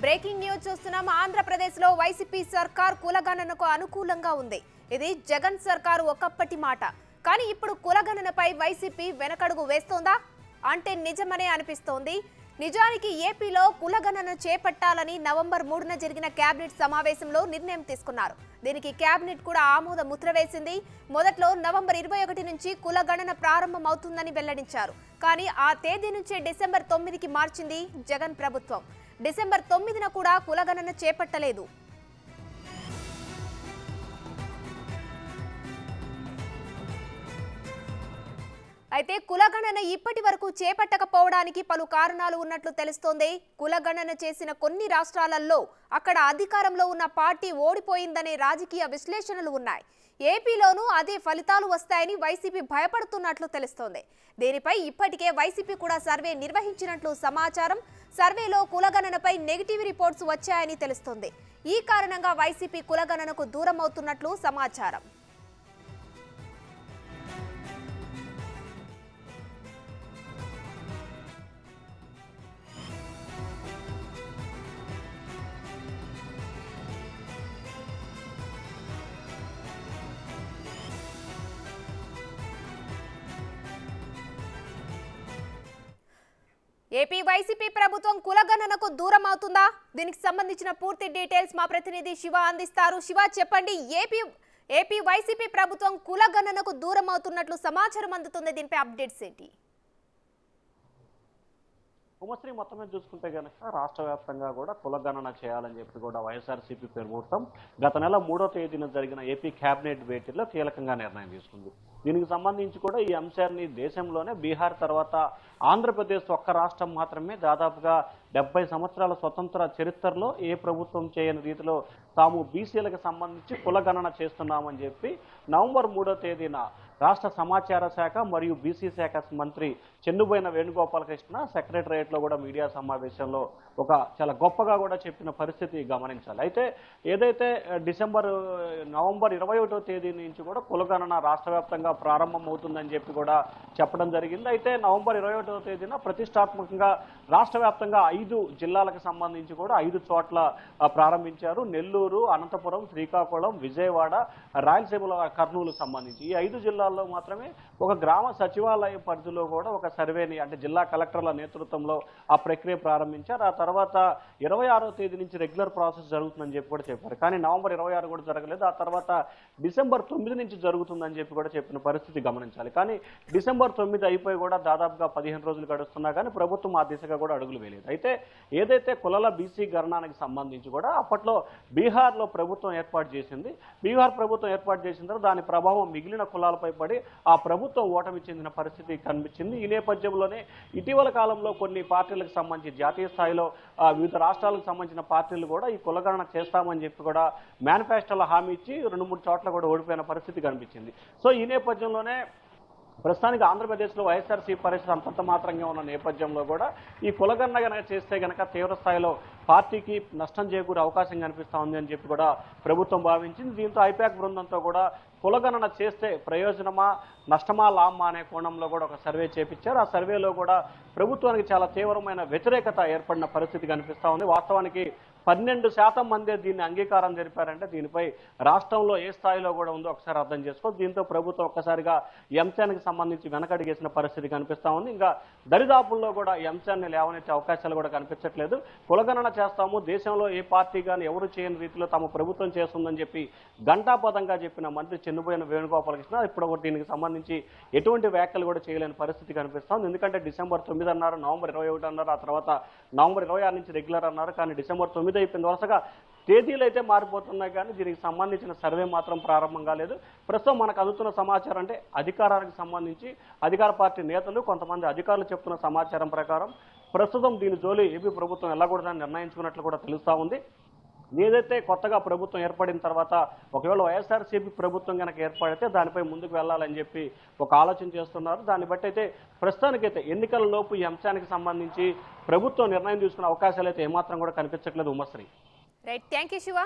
Breaking news చూస్తున్నాం. ఆంధ్రప్రదేశ్లో YCP సర్కార్ కులగణనకు అనుకూలంగా ఉంది. ఇది జగన్ సర్కారు ఒకప్పటి మాట. కానీ ఇప్పుడు కులగణనపై వైసీపీ వెనకడుగు వేస్తోందా అంటే నిజమనే అనిపిస్తోంది. నిజానికి ఏపీలో కులగణన చేపట్టాలని నవంబర్ 3న జరిగిన కేబినెట్ సమావేశంలో నిర్ణయం తీసుకున్నారు. దీనికి కేబినెట్ కూడా ఆమోద ముద్ర వేసింది. మొదట్లో నవంబర్ 21 నుంచి కులగణన ప్రారంభమవుతుందని వెల్లడించారు. కానీ ఆ తేదీ నుంచి డిసెంబర్ 9కి మార్చింది జగన్ ప్రభుత్వం. డిసెంబర్ 9న కూడా కులగణన చేపట్టలేదు. అయితే కులగణన ఇప్పటి వరకు చేపట్టకపోవడానికి పలు కారణాలు ఉన్నట్లు తెలుస్తోంది. కులగణన చేసిన కొన్ని రాష్ట్రాలలో అక్కడ అధికారంలో ఉన్న పార్టీ ఓడిపోయిందనే రాజకీయ విశ్లేషణలు ఉన్నాయి. ఏపీలోనూ అదే ఫలితాలు వస్తాయని వైసీపీ భయపడుతున్నట్లు తెలుస్తోంది. దీనిపై ఇప్పటికే వైసీపీ కూడా సర్వే నిర్వహించినట్లు సమాచారం. సర్వేలో కులగణనపై నెగిటివ్ రిపోర్ట్స్ వచ్చాయని తెలుస్తోంది. ఈ కారణంగా వైసీపీ కులగణనకు దూరం అవుతున్నట్లు సమాచారం. ఏపీ వైసీపీ ప్రభుత్వం కులగణనకు దూరం అవుతుందా? దీనికి సంబంధించిన పూర్తి డీటెయిల్స్ మా ప్రతినిధి శివ అందిస్తారు. శివ, చెప్పండి, ఏపీ వైసీపీ ప్రభుత్వం కులగణనకు దూరం అవుతున్నట్లు సమాచారం అందుతుంది. దీనిపై అప్డేట్స్ ఏంటి? ఉమశ్రీ మొత్తం మీద చూసుకుంటే కనుక రాష్ట్ర వ్యాప్తంగా కూడా కులగణన చేయాలని చెప్పి కూడా వైఎస్ఆర్సీపీ ప్రభుత్వం గత నెల 3వ తేదీన జరిగిన ఏపీ కేబినెట్ భేటీలో కీలకంగా నిర్ణయం తీసుకుంది. దీనికి సంబంధించి కూడా ఈ అంశాన్ని దేశంలోనే బీహార్ తర్వాత ఆంధ్రప్రదేశ్ ఒక్క రాష్ట్రం మాత్రమే దాదాపుగా 70 సంవత్సరాల స్వతంత్ర చరిత్రలో ఏ ప్రభుత్వం చేయని రీతిలో తాము బీసీలకు సంబంధించి కులగణన చేస్తున్నామని చెప్పి నవంబర్ 3వ తేదీన రాష్ట్ర సమాచార శాఖ మరియు బీసీ శాఖ మంత్రి చెన్నుబోయిన వేణుగోపాలకృష్ణ సెక్రటరియట్లో కూడా మీడియా సమావేశంలో ఒక చాలా గొప్పగా కూడా చెప్పిన పరిస్థితి గమనించాలి. అయితే ఏదైతే నవంబర్ 21వ తేదీ నుంచి కూడా కులగణన రాష్ట్ర వ్యాప్తంగా ప్రారంభమవుతుందని చెప్పి కూడా చెప్పడం జరిగింది. అయితే నవంబర్ 21వ తేదీన ప్రతిష్టాత్మకంగా రాష్ట్ర వ్యాప్తంగా 5 జిల్లాలకు సంబంధించి కూడా 5 చోట్ల ప్రారంభించారు. నెల్లూరు, అనంతపురం, శ్రీకాకుళం, విజయవాడ, రాయలసీమలో కర్నూలు సంబంధించి ఈ 5 జిల్లాల్లో మాత్రమే ఒక గ్రామ సచివాలయ పరిధిలో కూడా ఒక సర్వేని అంటే జిల్లా కలెక్టర్ల నేతృత్వంలో ఆ ప్రక్రియ ప్రారంభించారు. ఆ తర్వాత 26వ తేదీ నుంచి రెగ్యులర్ ప్రాసెస్ జరుగుతుందని చెప్పి కూడా చెప్పారు. కానీ నవంబర్ 26 కూడా జరగలేదు. ఆ తర్వాత డిసెంబర్ 9 నుంచి జరుగుతుందని చెప్పి కూడా చెప్పిన పరిస్థితి గమనించాలి. కానీ డిసెంబర్ 9 అయిపోయి కూడా దాదాపుగా 15 రోజులు గడుస్తున్నా కానీ ప్రభుత్వం ఆ దిశగా కూడా అడుగులు వేయలేదు. అయితే ఏదైతే కులాల బీసీ గణనానికి సంబంధించి కూడా అప్పట్లో బీహార్లో ప్రభుత్వం ఏర్పాటు చేసింది. బీహార్ ప్రభుత్వం ఏర్పాటు చేసిన తర్వాత దాని ప్రభావం మిగిలిన కులాలపై పడి ఆ ప్రభుత్వం ఓటమి చెందిన పరిస్థితి కనిపించింది. ఈ నేపథ్యంలోనే ఇటీవల కాలంలో కొన్ని పార్టీలకు సంబంధించి జాతీయ స్థాయిలో వివిధ రాష్ట్రాలకు సంబంధించిన పార్టీలు కూడా ఈ కులగణన చేస్తామని చెప్పి కూడా మేనిఫెస్టోలో హామీ ఇచ్చి 2-3 చోట్ల కూడా ఓడిపోయిన పరిస్థితి కనిపించింది. సో ఈ నేపథ్యంలోనే ప్రస్తుతానికి ఆంధ్రప్రదేశ్లో వైఎస్ఆర్సీపీ పరిస్థితి అంతంత మాత్రంగా ఉన్న నేపథ్యంలో కూడా ఈ కులగణన కనుక చేస్తే కనుక తీవ్ర స్థాయిలో పార్టీకి నష్టం చేకూరే అవకాశం కనిపిస్తూ ఉంది అని చెప్పి కూడా ప్రభుత్వం భావించింది. దీంతో ఐపాక్ బృందంతో కూడా కులగణన చేస్తే ప్రయోజనమా నష్టమా లాభమా అనే కోణంలో కూడా ఒక సర్వే చేపించారు. ఆ సర్వేలో కూడా ప్రభుత్వానికి చాలా తీవ్రమైన వ్యతిరేకత ఏర్పడిన పరిస్థితి కనిపిస్తూ ఉంది. వాస్తవానికి 12% మందే దీన్ని అంగీకారం జరిపారంటే దీనిపై రాష్ట్రంలో ఏ స్థాయిలో కూడా ఉందో ఒకసారి అర్థం చేసుకోవాలి. దీంతో ప్రభుత్వం ఒక్కసారిగా ఈ అంశానికి సంబంధించి వెనకడిగేసిన పరిస్థితి కనిపిస్తూ ఉంది. ఇంకా దరిదాపుల్లో కూడా ఈ అంశాన్ని లేవనెత్తే అవకాశాలు కూడా కనిపించట్లేదు. కులగణన చేస్తాము, దేశంలో ఏ పార్టీ కానీ ఎవరు చేయని రీతిలో తమ ప్రభుత్వం చేస్తుందని చెప్పి ఘంటాపథంగా చెప్పిన మంత్రి చెన్నుబోయిన వేణుగోపాలకృష్ణ ఇప్పుడు దీనికి సంబంధించి ఎటువంటి వ్యాఖ్యలు కూడా చేయలేని పరిస్థితి కనిపిస్తుంది. ఎందుకంటే డిసెంబర్ 9 అన్నారు, నవంబర్ 21 అన్నారు, ఆ తర్వాత నవంబర్ 26 నుంచి రెగ్యులర్ అన్నారు. కానీ డిసెంబర్ 9 అయిపోయింది. వరుసగా తేదీలు అయితే మారిపోతున్నాయి కానీ దీనికి సంబంధించిన సర్వే మాత్రం ప్రారంభం కాలేదు. ప్రస్తుతం మనకు అందుతున్న సమాచారం అంటే అధికారానికి సంబంధించి అధికార పార్టీ నేతలు కొంతమంది అధికారులు చెప్తున్న సమాచారం ప్రకారం ప్రస్తుతం దీని జోలి ఏపీ ప్రభుత్వం వెళ్ళకూడదని నిర్ణయించుకున్నట్లు కూడా తెలుస్తూ ఉంది. ఏదైతే కొత్తగా ప్రభుత్వం ఏర్పడిన తర్వాత ఒకవేళ వైఎస్ఆర్సీపీ ప్రభుత్వం కనుక ఏర్పడితే దానిపై ముందుకు వెళ్ళాలని చెప్పి ఒక ఆలోచన చేస్తున్నారు. దాన్ని బట్టి అయితే ప్రస్తుతానికైతే ఎన్నికల లోపు ఈ అంశానికి సంబంధించి ప్రభుత్వం నిర్ణయం తీసుకునే అవకాశాలు అయితే ఏమాత్రం కూడా కనిపించట్లేదు. Umashree, right, thank you Shiva.